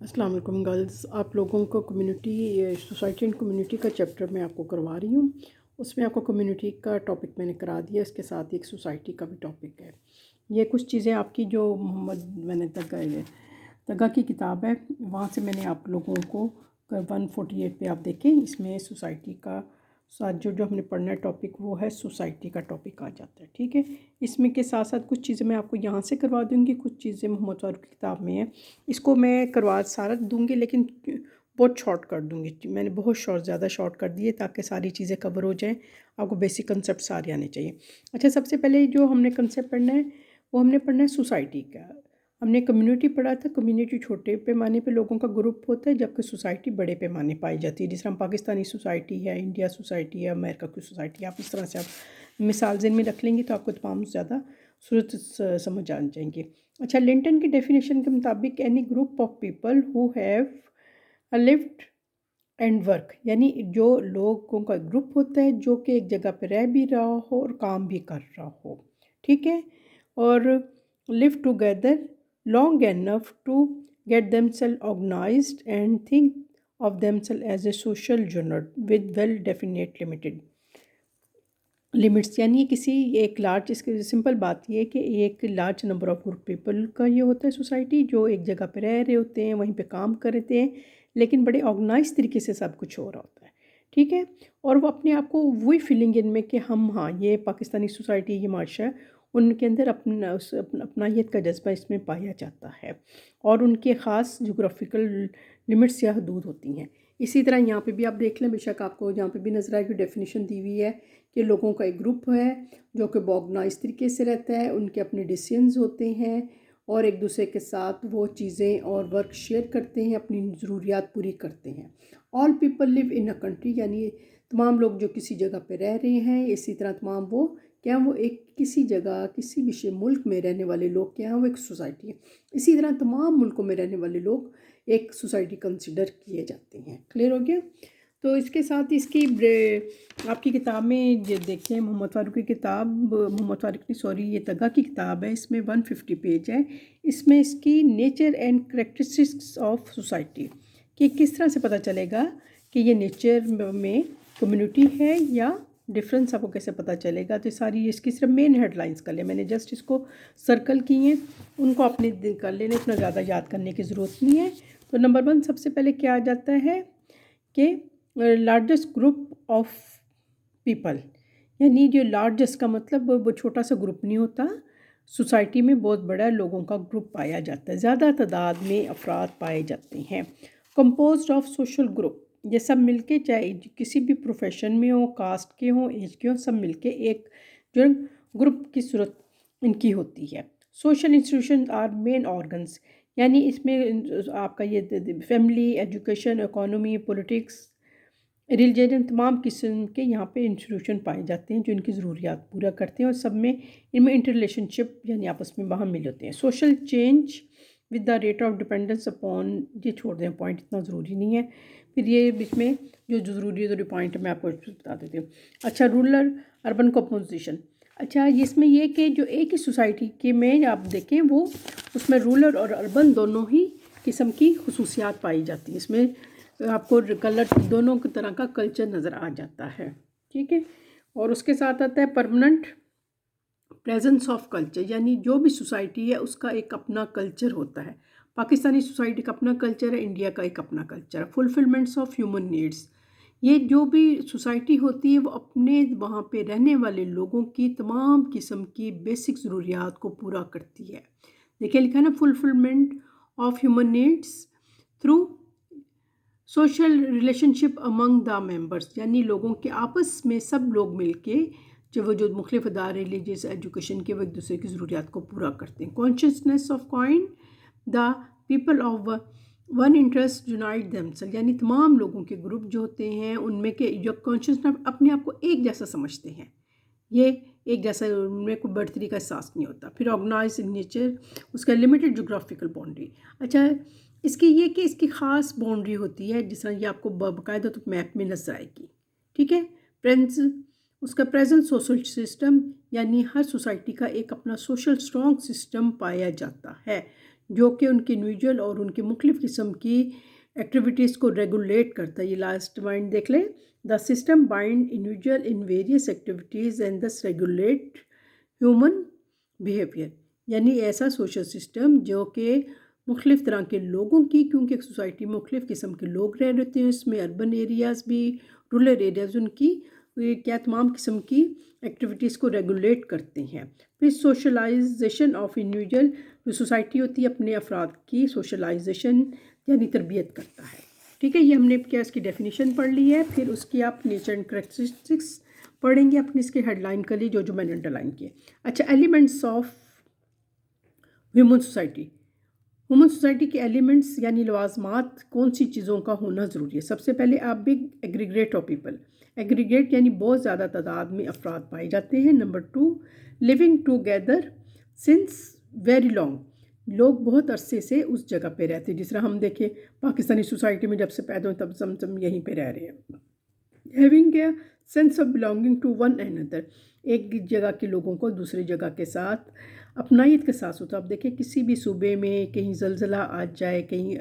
अस्सलाम वालेकुम गर्ल्स। आप लोगों को कम्युनिटी सोसाइटी एंड कम्युनिटी का चैप्टर मैं आपको करवा रही हूँ। उसमें आपको कम्युनिटी का टॉपिक मैंने करा दिया, इसके साथ ही एक सोसाइटी का भी टॉपिक है। ये कुछ चीज़ें आपकी जो मोहम्मद मैंने तगा की किताब है, वहाँ से मैंने आप लोगों को 148 पे आप देखें, इसमें सोसाइटी का साथ जो हमने पढ़ना है टॉपिक वो है सोसाइटी का टॉपिक आ जाता है। ठीक है, इसमें के साथ साथ कुछ चीज़ें मैं आपको यहाँ से करवा दूँगी, कुछ चीज़ें मोहम्मद फारूक की किताब में है। इसको मैं करवा सारा दूँगी लेकिन बहुत शॉर्ट कर दूँगी। मैंने बहुत ज़्यादा शॉर्ट कर दिए ताकि सारी चीज़ें कवर हो जाएँ। आपको बेसिक कंसेप्ट सारे आने चाहिए। अच्छा, सबसे पहले जो हमने कंसेप्ट पढ़ना है वो हमने पढ़ना है सोसाइटी का। हमने कम्युनिटी पढ़ा था। कम्युनिटी छोटे पैमाने पे लोगों का ग्रुप होता है, जबकि सोसाइटी बड़े पैमाने पाई जाती है। जिस तरह हम पाकिस्तानी सोसाइटी है, इंडिया सोसाइटी है, अमेरिका की सोसाइटी है, आप इस तरह से आप मिसाल ज़हन में रख लेंगे तो आपको तमाम ज़्यादा सूरत समझ आ जाएंगे। अच्छा, लिंटन की डेफिनेशन के मुताबिक any group of people who have a lived and work, यानी जो लोगों का ग्रुप होता है जो कि एक जगह पे रह भी रहा हो और काम भी कर रहा हो। ठीक है, और live together long enough to get themselves organised and think of themselves as a social unit with well definite limited limits. यानी किसी एक लार्ज, इसकी सिंपल बात ये है कि एक large number of group people का ये होता है सोसाइटी, जो एक जगह पे रह रहे होते हैं, वहीं पे काम कर रहे हैं, लेकिन बड़े ऑर्गेनाइज तरीके से सब कुछ हो रहा होता है। ठीक है, और वो अपने आप को वही फीलिंग इनमें कि हम, हाँ, ये पाकिस्तानी सोसाइटी, ये माशरा, उनके अंदर अपनाहियत का जज्बा इसमें पाया जाता है और उनके ख़ास जोग्राफिकल लिमिट्स या हदूद होती हैं। इसी तरह यहाँ पे भी आप देख लें, बेशक आपको यहाँ पे भी नजर आएगी, डेफिनेशन दी हुई है कि लोगों का एक ग्रुप है जो कि ऑर्गेनाइज तरीके से रहता है, उनके अपने डिसीजंस होते हैं और एक दूसरे के साथ वो चीज़ें और वर्क शेयर करते हैं, अपनी ज़रूरियात पूरी करते हैं। All people live in a country, यानी तमाम लोग जो किसी जगह पे रह रहे हैं, इसी तरह तमाम वो क्या, वो एक किसी जगह किसी विशेष मुल्क में रहने वाले लोग क्या हैं, वो एक सोसाइटी है। इसी तरह तमाम मुल्कों में रहने वाले लोग एक सोसाइटी कंसिडर किए जाते हैं। क्लियर हो गया? तो इसके साथ इसकी आपकी किताब में ये देखें, मोहम्मद फारूक की किताब, मोहम्मद फारूक की, सॉरी, ये तगा की किताब है, इसमें 150 पेज है। इसमें इसकी nature and characteristics of society, कि किस तरह से पता चलेगा कि ये नेचर में कम्युनिटी है या डिफरेंस, आपको कैसे पता चलेगा। तो सारी इसकी सिर्फ मेन हेडलाइंस कर लिया मैंने, जस्ट इसको सर्कल किए हैं, उनको अपने कर लेना, इतना ज़्यादा याद करने की ज़रूरत नहीं है। तो नंबर 1 सबसे पहले क्या आ जाता है कि लार्जेस्ट ग्रुप ऑफ पीपल, यानी जो लार्जेस्ट का मतलब वो छोटा सा ग्रुप नहीं होता, सोसाइटी में बहुत बड़ा लोगों का ग्रुप पाया जाता है, ज़्यादा तादाद में अफराद पाए जाते हैं। कंपोज्ड ऑफ सोशल ग्रुप, ये सब मिलके, चाहे किसी भी प्रोफेशन में हो, कास्ट के हों, एज के हों, सब मिलके एक जो ग्रुप की सूरत इनकी होती है। Social institution are main organs, यानी इसमें आपका ये family, education, economy, politics, religion, तमाम किस्म के यहाँ पे इंस्टीट्यूशन पाए जाते हैं जो इनकी ज़रूरियात पूरा करते हैं और सब में इनमें इंटर रिलेशनशिप यानी आपस में वहाँ मिल होते हैं। Social change with the rate of dependence upon, ये छोड़ दें, पॉइंट इतना ज़रूरी नहीं है। फिर ये बीच में जो ज़रूरी पॉइंट मैं आपको बता देती हूँ। अच्छा, रूरल अर्बन कंपोजिशन, अच्छा, इसमें ये कि जो एक ही सोसाइटी के में आप देखें वो उसमें रूरल और अर्बन दोनों ही किस्म की खसूसियात पाई जाती हैं। इसमें आपको कलर दोनों की तरह का कल्चर नज़र आ जाता है। ठीक है, और उसके साथ आता है परमानेंट प्रेजेंस ऑफ कल्चर, यानी जो भी सोसाइटी है उसका एक अपना कल्चर होता है। पाकिस्तानी सोसाइटी का अपना कल्चर है, इंडिया का एक अपना कल्चर है। फुलफिलमेंट्स ऑफ ह्यूमन नीड्स, ये जो भी सोसाइटी होती है वो अपने वहाँ पे रहने वाले लोगों की तमाम किस्म की बेसिक ज़रूरियात को पूरा करती है। देखिए लिखा है ना, fulfilment of human needs through social relationship among the members, यानी लोगों के आपस में सब लोग मिलके जो मुख्तलिफ अदारे रिलीजियस एजुकेशन के वो एक दूसरे की ज़रूरियात को पूरा करते हैं। Consciousness of coin the people of one interest unite themselves, यानी तमाम लोगों के ग्रुप जो होते हैं उनमें के जो कॉन्शियसनेस अपने आप को एक जैसा समझते हैं, ये एक जैसा, उनमें कोई बढ़तरी का एहसास नहीं होता। फिर ऑर्गेनाइज नेचर, उसका लिमिटेड जोग्राफिकल बाउंड्री। अच्छा, इसकी ये कि इसकी ख़ास बाउंड्री होती है, जिस तरह ये आपको बाकायदा तो मैप में नजर आएगी। ठीक है, प्रेजेंस, उसका प्रेजेंट सोशल सिस्टम, यानी हर सोसाइटी का एक अपना सोशल स्ट्रॉन्ग सिस्टम पाया जाता है جو کہ ان کی انڈیویجول اور ان کی مختلف قسم کی ایکٹیویٹیز کو ریگولیٹ کرتا ہے. یہ لاسٹ پوائنٹ دیکھ لیں. The system bind individual in various activities and this regulate human behaviour. یعنی ایسا سوشل سسٹم جو کہ مختلف طرح کے لوگوں کی، کیونکہ ایک سوسائٹی میں مختلف قسم کے لوگ رہ رہتے ہیں، اس میں اربن ایریاز بھی، رورل ایریاز، ان کی کیا تمام قسم کی ایکٹیویٹیز کو ریگولیٹ کرتے ہیں. پھر سوشلائزیشن آف انڈیویجول، جو سوسائٹی ہوتی ہے اپنے افراد کی سوشلائزیشن یعنی تربیت کرتا ہے. ٹھیک ہے، یہ ہم نے کیا اس کی ڈیفینیشن پڑھ لی ہے. پھر اس کی آپ نیچر اینڈ کریکٹرسٹکس پڑھیں گے اپنے اس کے ہیڈ لائن کے لیے جو میں نے انڈر لائن کیے. اچھا، elements of human society. Human society کے ایلیمنٹس یعنی لوازمات کون سی چیزوں کا ہونا ضروری ہے. سب سے پہلے آپ big aggregate of people. Aggregate یعنی بہت زیادہ تعداد میں افراد پائے جاتے ہیں. Number 2، living together since very long. لوگ بہت عرصے سے اس جگہ پہ رہتے ہیں. جس طرح ہم دیکھیں پاکستانی سوسائٹی میں جب سے پیدا ہوئے تب سے ہم یہیں پہ رہ رہے ہیں. Having a sense of belonging to one and other. ایک جگہ کے لوگوں کو دوسری جگہ کے ساتھ اپنائیت کے ساتھ ہوتا ہے. آپ دیکھیں کسی بھی صوبے میں کہیں زلزلہ آ جائے، کہیں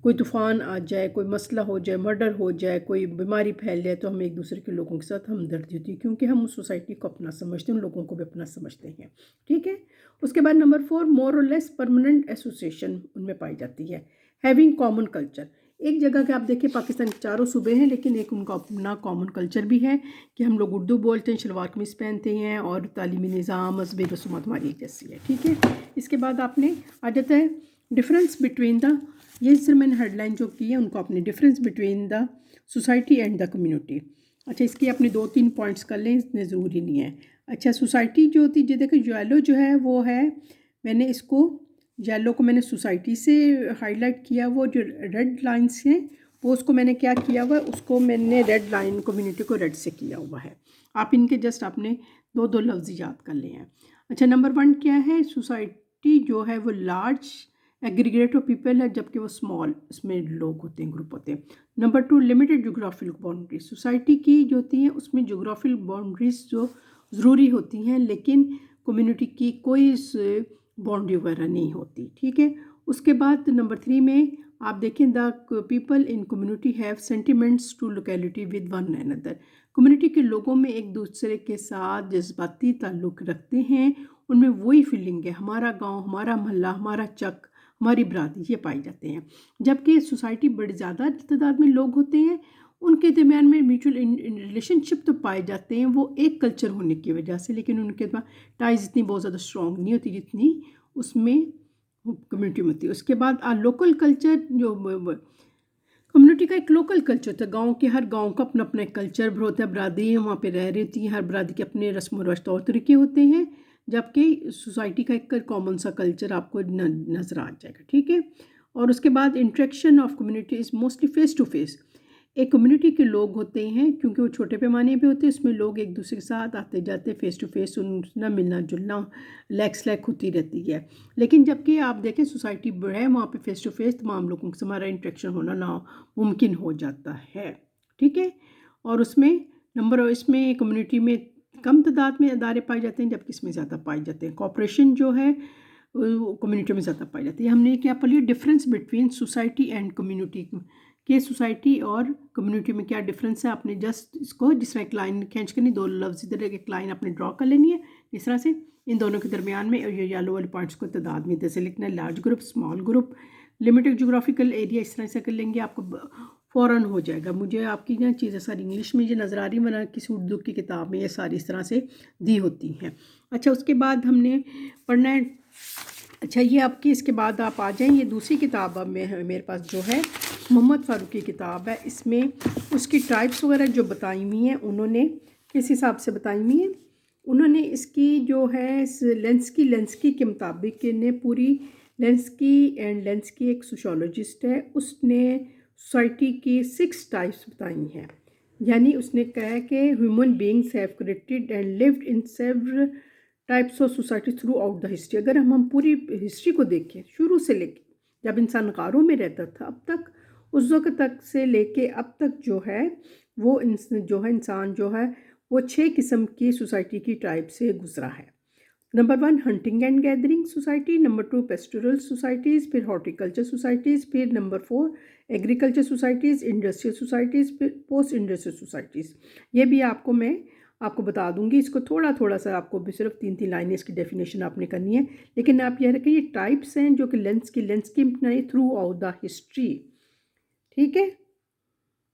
کوئی طوفان آ جائے، کوئی مسئلہ ہو جائے، مرڈر ہو جائے، کوئی بیماری پھیل جائے، تو ہم ایک دوسرے کے لوگوں کے ساتھ ہمدردی ہوتی ہے، کیونکہ ہم اس سوسائٹی کو اپنا سمجھتے ہیں، ان لوگوں کو بھی اپنا سمجھتے ہیں. ٹھیک ہے. اس کے بعد نمبر 4، مور اور لیس پرماننٹ ایسوسیشن ان میں پائی جاتی ہے. Having common culture. ایک جگہ کے آپ دیکھیں پاکستان کے چاروں صوبے ہیں، لیکن ایک ان کا اپنا کامن کلچر بھی ہے کہ ہم لوگ اردو بولتے ہیں، شلوار قمیص پہنتے ہیں، اور تعلیمی نظام، مذہبی رسومات ہماری ایک جیسی ہے. ٹھیک ہے. اس کے بعد آپ نے آ جاتا ہے ڈفرینس بٹوین دا، یہ سر میں نے ہیڈ لائن جو کی ہے ان کو اپنے difference between the society and the community. اچھا، اس کی اپنے 2-3 پوائنٹس کر لیں، اتنے ضروری نہیں ہے. اچھا، سوسائٹی جو ہوتی ہے، دیکھیں یلو جو ہے وہ ہے، میں نے اس کو یلو کو میں نے سوسائٹی سے ہائی لائٹ کیا. وہ جو ریڈ لائنس ہیں وہ اس کو میں نے کیا کیا ہوا ہے، اس کو میں نے ریڈ لائن کمیونٹی کو ریڈ سے کیا ہوا ہے. آپ ان کے جسٹ اپنے 2 لفظ یاد کر لیں ہیں. اچھا، نمبر 1 کیا ہے، سوسائٹی جو ہے وہ لارج ایگریگیٹ آف پیپل ہے، جبکہ وہ اسمال اس میں لوگ ہوتے ہیں، گروپ ہوتے ہیں. Number 2، limited geographical boundaries. Society کی جو ہوتی ہیں اس میں جغرافیل باؤنڈریز جو ضروری ہوتی ہیں، لیکن کمیونٹی کی کوئی باؤنڈری وغیرہ نہیں ہوتی. ٹھیک ہے. اس کے بعد نمبر 3 میں آپ دیکھیں، the people in community have sentiments to locality with one and other. Community کے لوگوں میں ایک دوسرے کے ساتھ جذباتی تعلق رکھتے ہیں، ان میں وہی فیلنگ ہے، ہمارا گاؤں، ہمارا محلہ، ہمارا چک، ہماری برادری، یہ پائی جاتے ہیں. جبکہ سوسائٹی بڑی زیادہ تعداد میں لوگ ہوتے ہیں، ان کے درمیان میں میوچل ریلیشن شپ تو پائے جاتے ہیں، وہ ایک کلچر ہونے کی وجہ سے، لیکن ان کے ٹائز اتنی بہت زیادہ اسٹرانگ نہیں ہوتی جتنی اس میں کمیونٹی میں ہوتی ہے. اس کے بعد لوکل کلچر، جو کمیونٹی کا ایک لوکل کلچر ہوتا ہے. گاؤں کے ہر گاؤں کا اپنا اپنا ایک کلچر ہوتا ہے، برادری وہاں پہ رہ رہی ہوتی ہیں، ہر برادری کے اپنے رسم و رواج طور طریقے ہوتے ہیں، جبکہ سوسائٹی کا ایک کامن سا کلچر آپ کو نظر آ جائے گا. ٹھیک ہے. اور اس کے بعد interaction of community is mostly face to face. ایک کمیونٹی کے لوگ ہوتے ہیں، کیونکہ وہ چھوٹے پیمانے پہ ہوتے ہیں، اس میں لوگ ایک دوسرے کے ساتھ آتے جاتے، فیس ٹو فیس ان نہ ملنا جلنا لیک ہوتی رہتی ہے. لیکن جب کہ آپ دیکھیں سوسائٹی ہے، وہاں پہ فیس ٹو فیس تمام لوگوں سے ہمارا انٹریکشن ہونا ناممکن ہو جاتا ہے. ٹھیک ہے. اور اس میں کمیونٹی میں کم تعداد میں ادارے پائے جاتے ہیں، جبکہ اس میں زیادہ پائے جاتے ہیں. کوآپریشن جو ہے کمیونٹی میں زیادہ پائی جاتی ہے. ہم نے کیا پڑھی، difference between society and community, کہ سوسائٹی اور کمیونٹی میں کیا ڈفرینس ہے. آپ نے جسٹ اس کو جس طرح ایک لائن کھینچ کرنی، 2 لفظ ادھر ایک لائن آپ نے ڈرا کر لینی ہے اس طرح سے. ان دونوں کے درمیان میں یہ یلو والے پوائنٹس کو تعداد میں جیسے لکھنا ہے، large group, small group, limited geographical area, اس طرح سے کر لیں گے آپ کو فوراً ہو جائے گا. مجھے آپ کی چیزیں ساری انگلش میں یہ نظر آ رہی ہیں، ورنہ کسی اردو کی کتاب میں یہ ساری اس طرح سے دی ہوتی ہیں. اچھا، اس کے بعد ہم نے پڑھنا ہے. اچھا، یہ آپ کی اس کے بعد آپ آ جائیں، یہ دوسری کتاب اب میرے پاس جو ہے محمد فاروق کی کتاب ہے. اس میں اس کی ٹائپس وغیرہ جو بتائی ہوئی ہیں، انہوں نے کس حساب سے بتائی ہوئی ہیں. انہوں نے اس کی جو ہے لینسکی کے مطابق نے پوری لینسکی ایک سوشولوجسٹ ہے، اس نے سوسائٹی کی 6 ٹائپس بتائی ہیں. یعنی اس نے کہا ہے کہ human beings have created and lived in several types of society through out the history. اگر ہم پوری ہسٹری کو دیکھیں، شروع سے لے کے جب انسان غاروں میں رہتا تھا اب تک، اس وقت تک سے لے کے اب تک جو ہے وہ انسان جو ہے وہ 6 قسم کی سوسائٹی کی ٹائپ سے گزرا ہے. Number 1 hunting and gathering society, number 2 pastoral societies, फिर हॉर्टिकल्चर सोसाइटीज़, फिर number 4 agriculture societies, industrial societies, फिर पोस्ट इंडस्ट्रियल सोसाइटीज़। ये भी मैं आपको बता दूंगी। इसको थोड़ा थोड़ा सा आपको भी सिर्फ 3-3 लाइनें इसकी डेफिनेशन आपने करनी है, लेकिन आप यह रखें ये टाइप्स हैं जो कि लेंस की बनाई थ्रू आउट द हिस्ट्री। ठीक है,